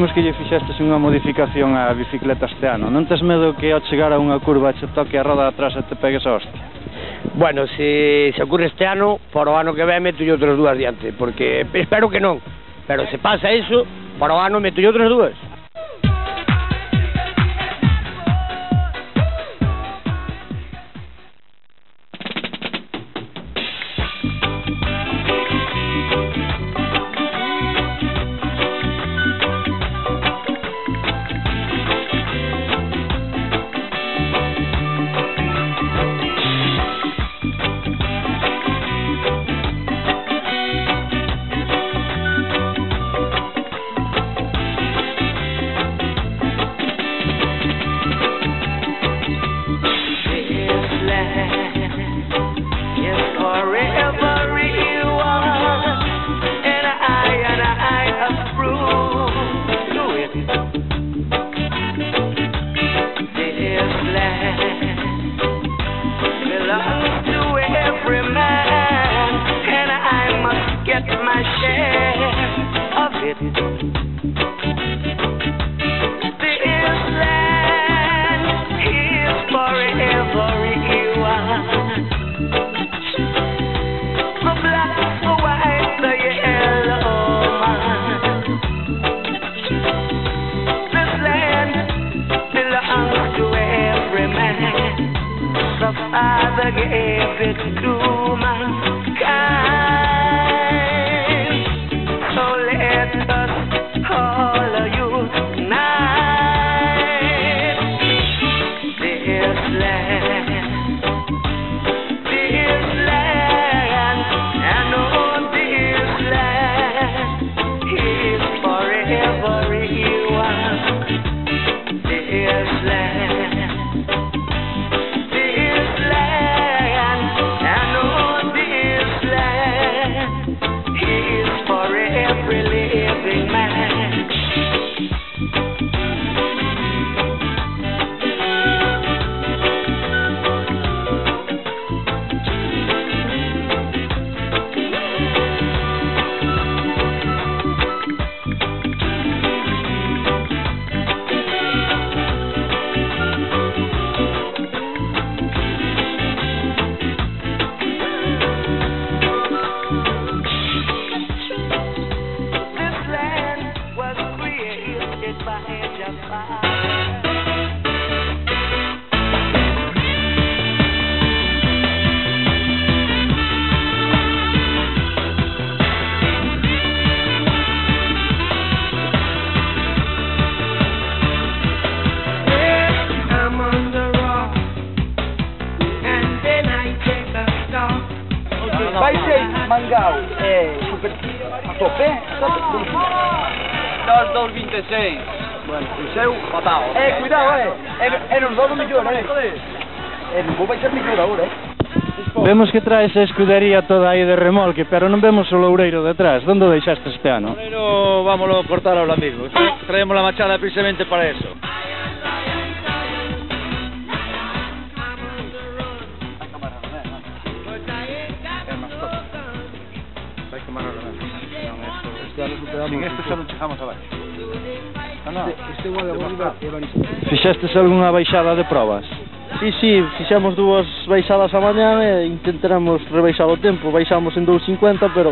vimos que lle fixestes unha modificación á bicicleta este ano. Non tes medo que ao chegar a unha curva che toque a roda atrás e te pegues a hostia? Bueno, se ocurre este ano, para o ano que ven meto outras dúas diante, porque espero que non, pero se pasa iso, para o ano meto outras dúas. Vai ser Mangau, super a tope, 2.26. Bueno, o seu, matao. Cuidado, non vou mellor, non vou baixar mellor agora, Vemos que traes a escudería toda aí de remolque, pero non vemos o loureiro detrás. Onde o deixaste este ano? Pero vámonos cortar ahora mismo. Traemos la machada precisamente para eso. Sin este xa non chegamos a ver. Fixestes algunha baixada de probas? Sí, fixemos dúas baixadas a mañá e intentaremos rebaixar o tempo. Baixamos en 2.50, pero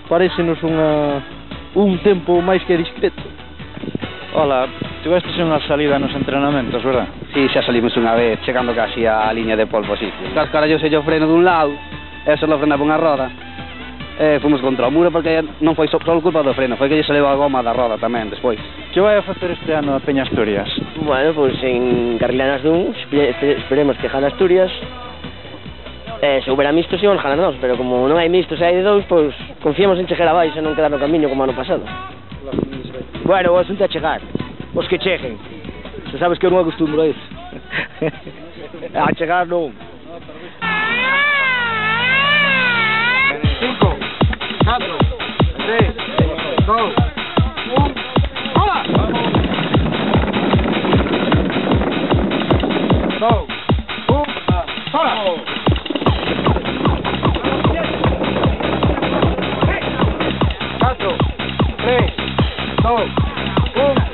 parécenos un tempo máis que discreto. Hola, tivestes unha salida nos entrenamentos, verdad? Sí, xa salimos unha vez, chegando casi á liña de pole position. Cascarallo se o freno dun lado, e só lo frenaba unha roda. Fomos contra o muro porque non foi só culpa do freno, foi que lle saleu a goma da roda tamén despois. Que vai a facer este ano a Peña Asturias? Bueno, pois en Carrilanas dun, esperemos que gane Asturias. Se houbera mistos íbamos ganar nós, pero como non hai mistos e hai de dous, pois confiamos en chegar abaixo e non quedar no camiño como ano pasado. Bueno, o asunto é chegar, os que cheguen. Xa sabes que eu non acostumbro a isso. A chegar non. 5, 4, 3, 2, 1, ¡hola! 2, 1, ¡hola! 4, 3, 2, 1.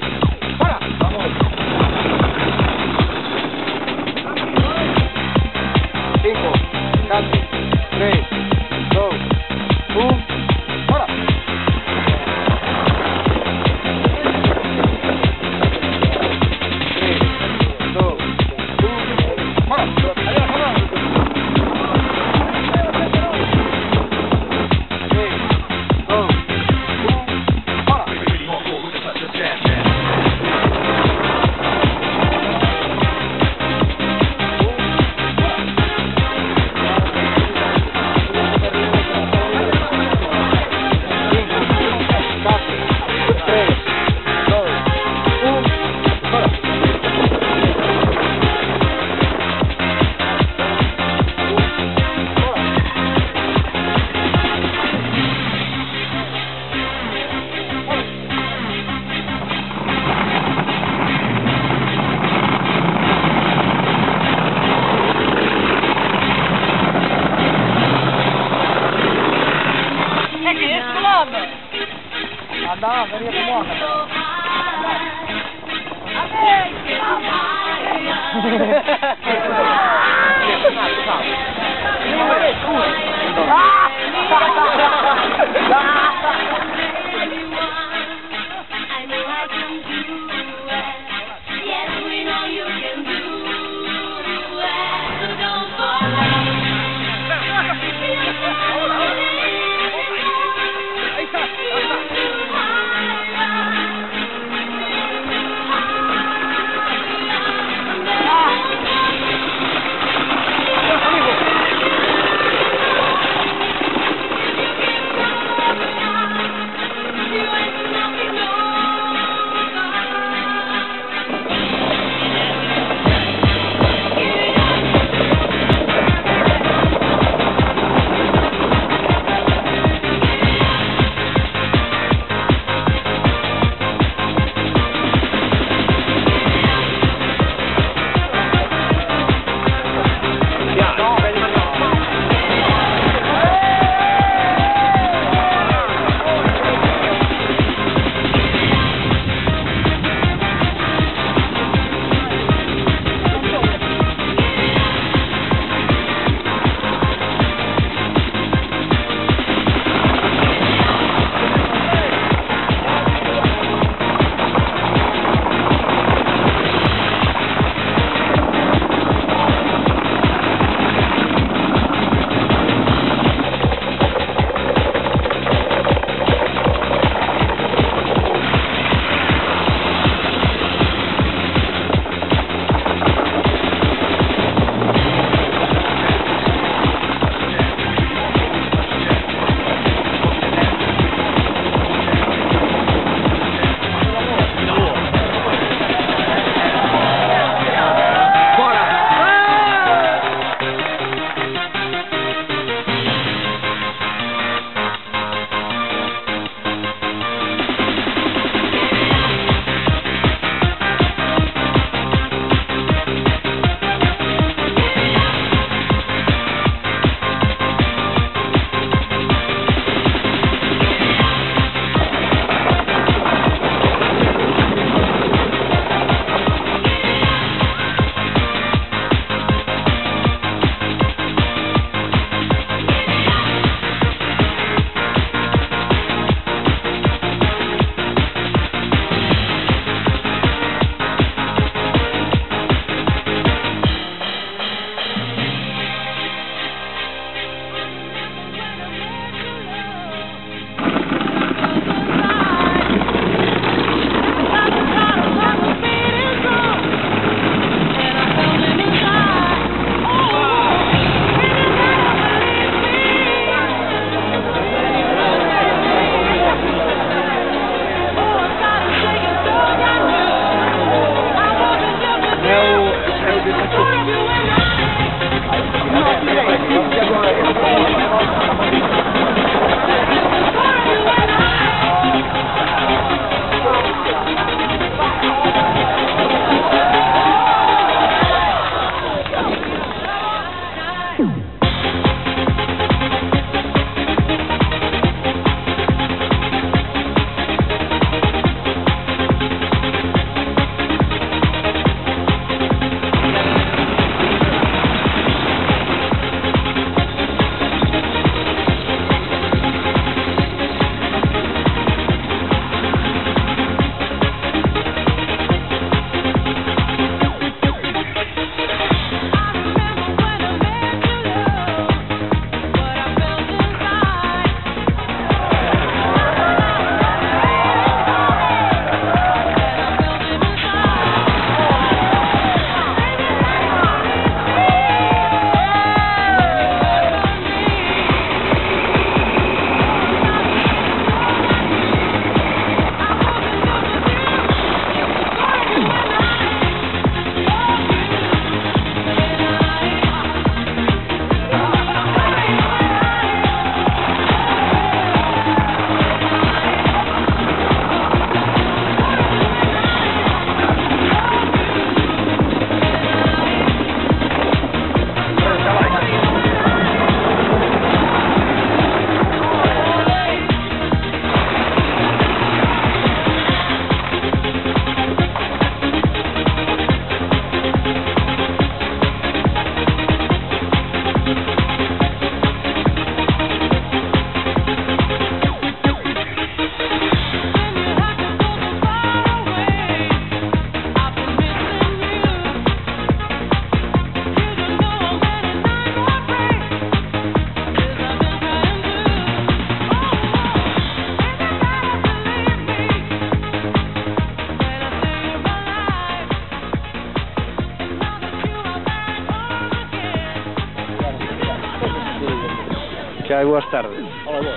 Que hai boas tardes. Hola,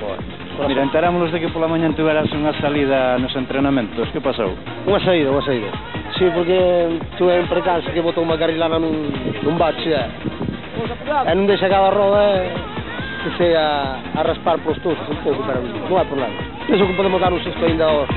boas. Boa. Mira, enterámonos de que pola mañan tuveras unha salida nos entrenamentos. Que pasou? Unha saída. Sí, porque tuve en precalce que botou unha carrilana nun bache e non deixa cada roda que se a raspar polos tostos un pouco, pero non hai problema. Penso que podemos dar un sexto ainda aos...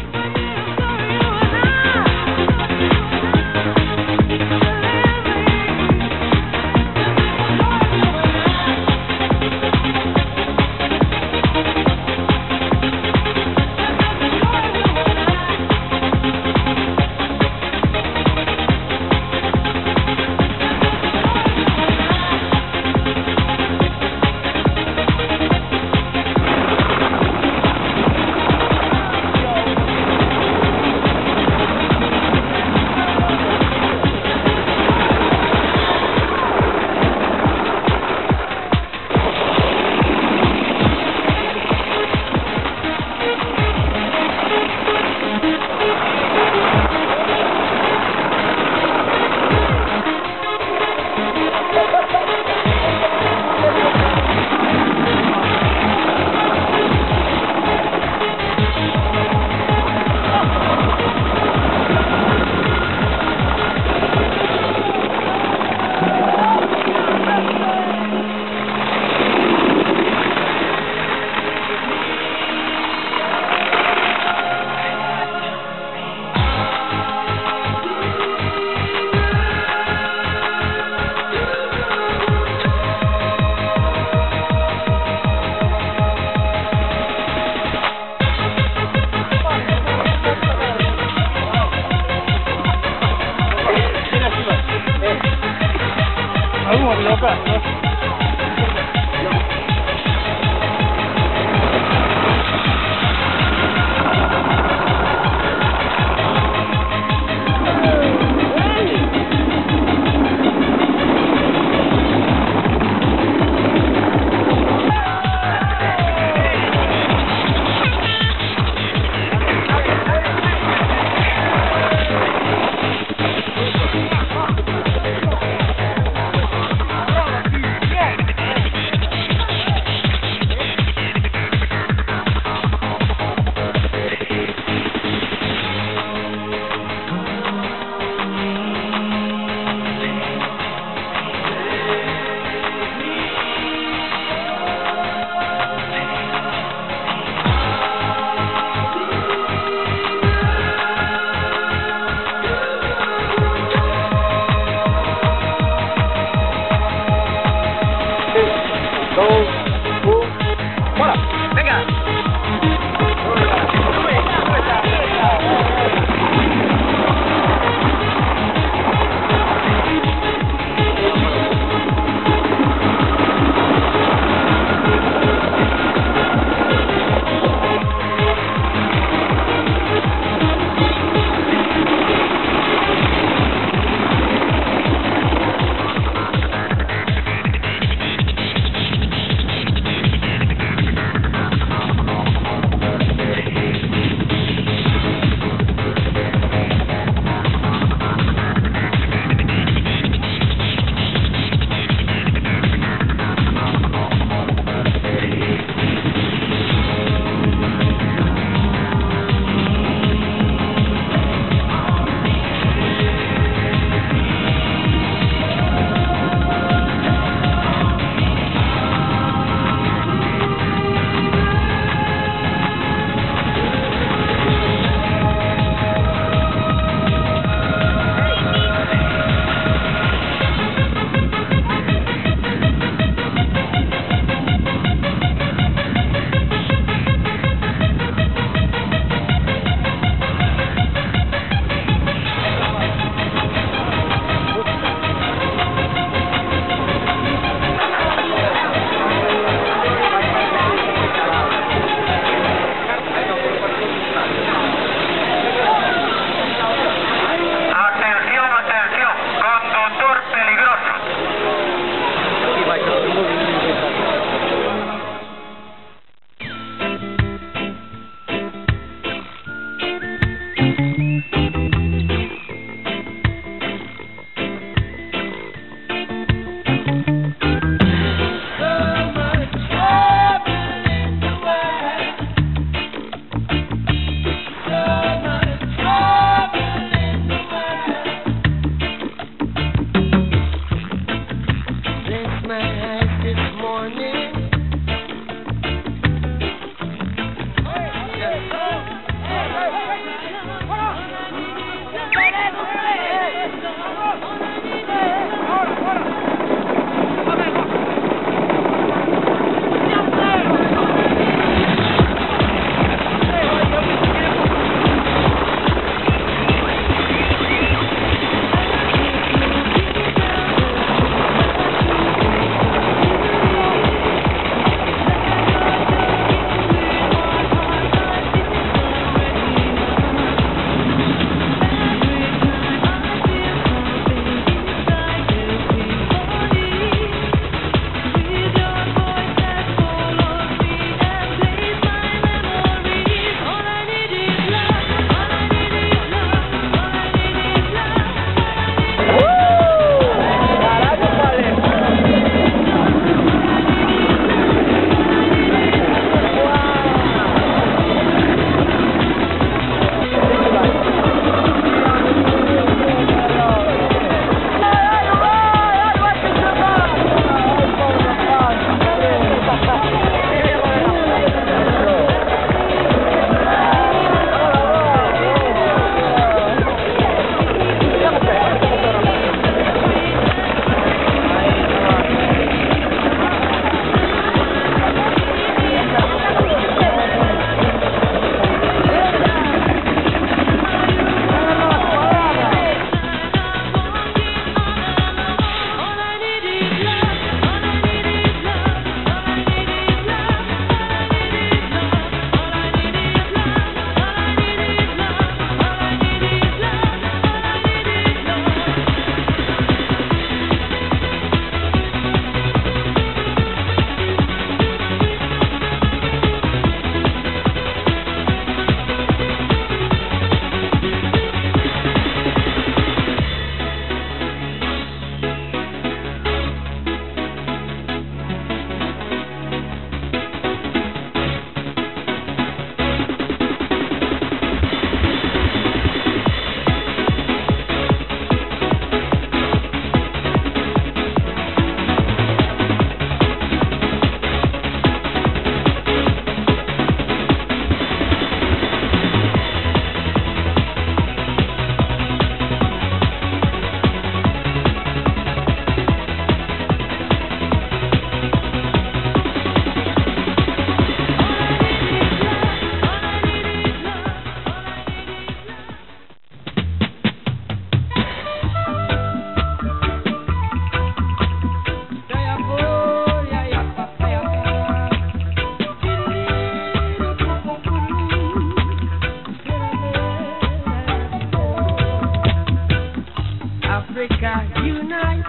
Africa unite,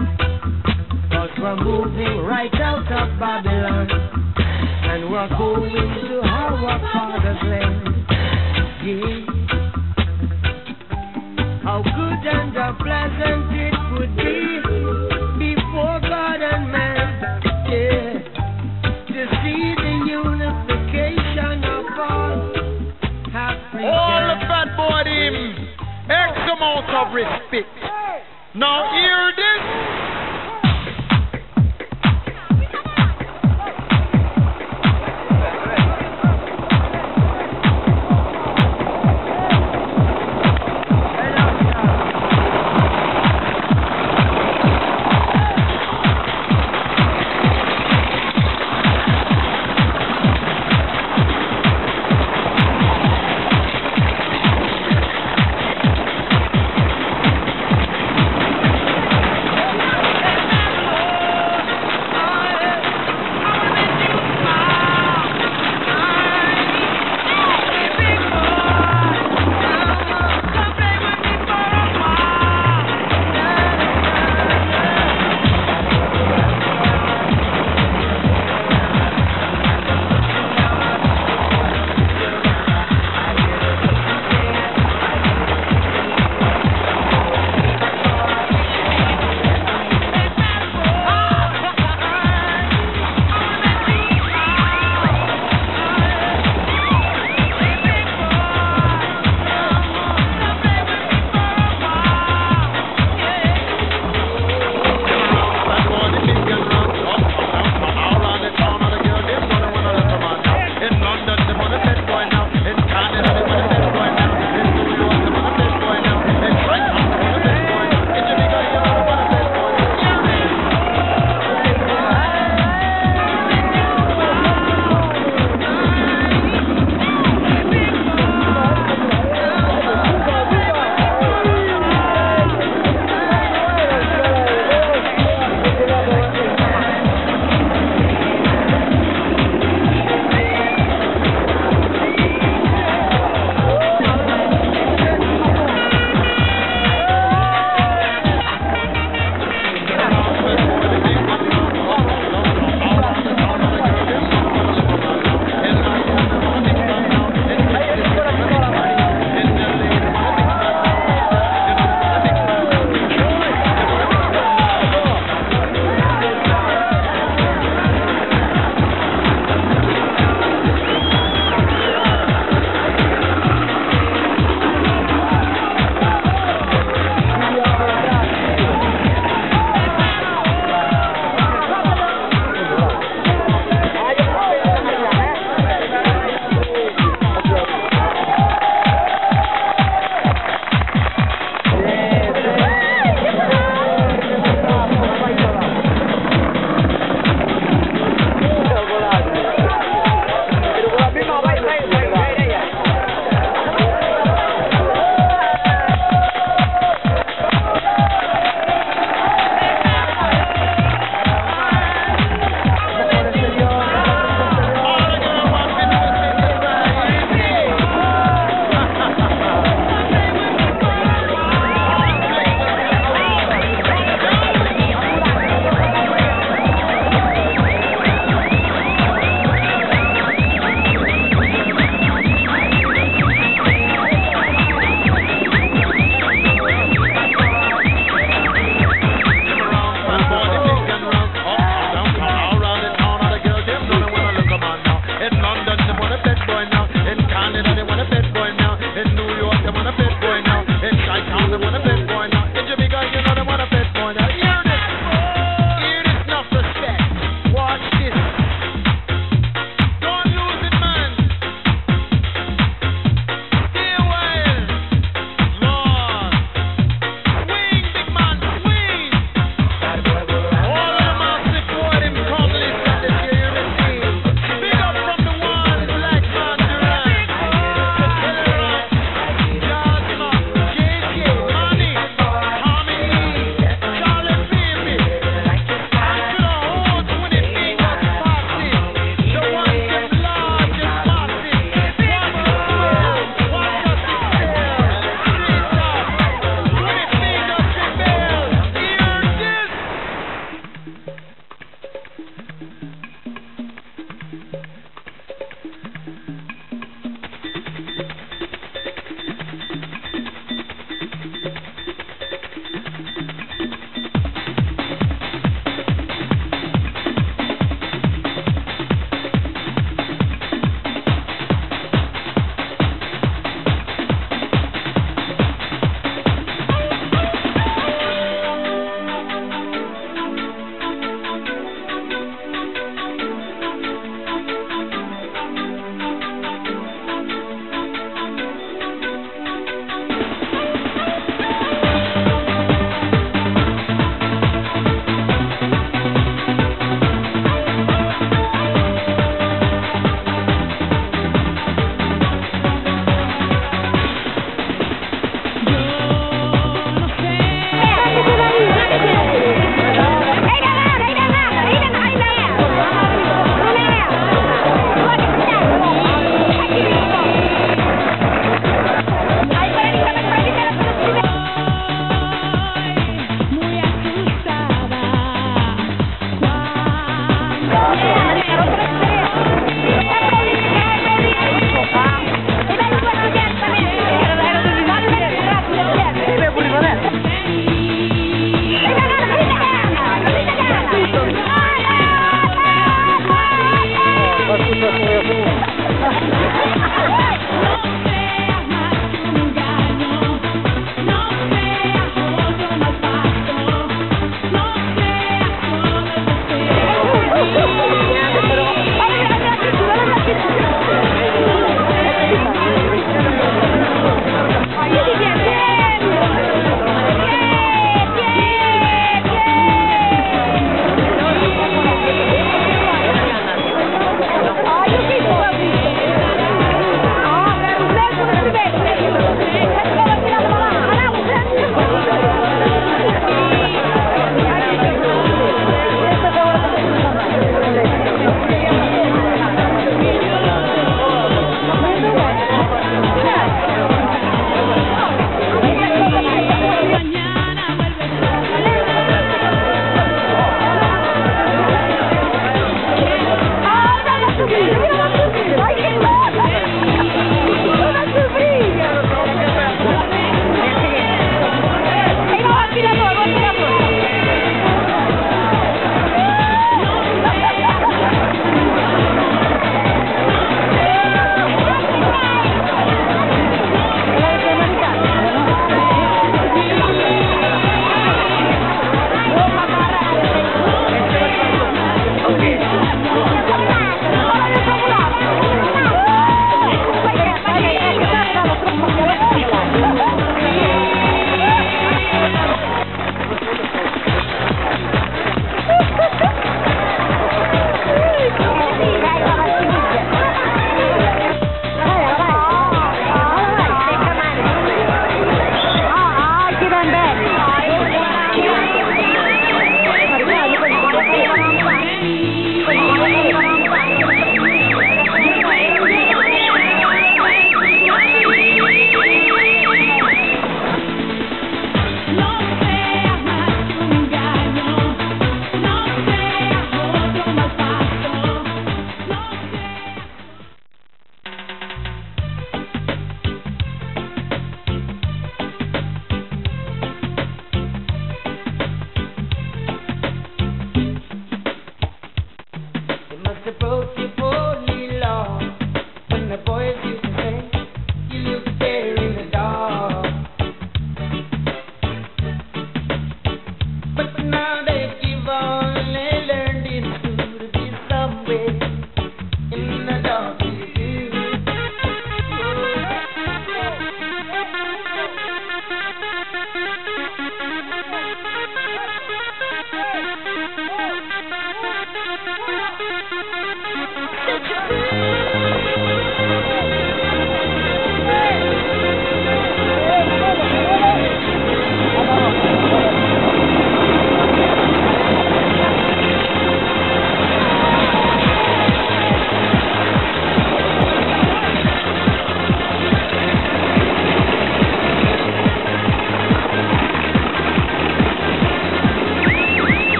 'cause we're moving right out of Babylon, and we're going to our Father's land. Yeah. How good and how pleasant it would be before God and man, yeah, to see the unification of all Africa. All the fat boy him, X amount of respect. Now hear this.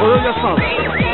Olha só.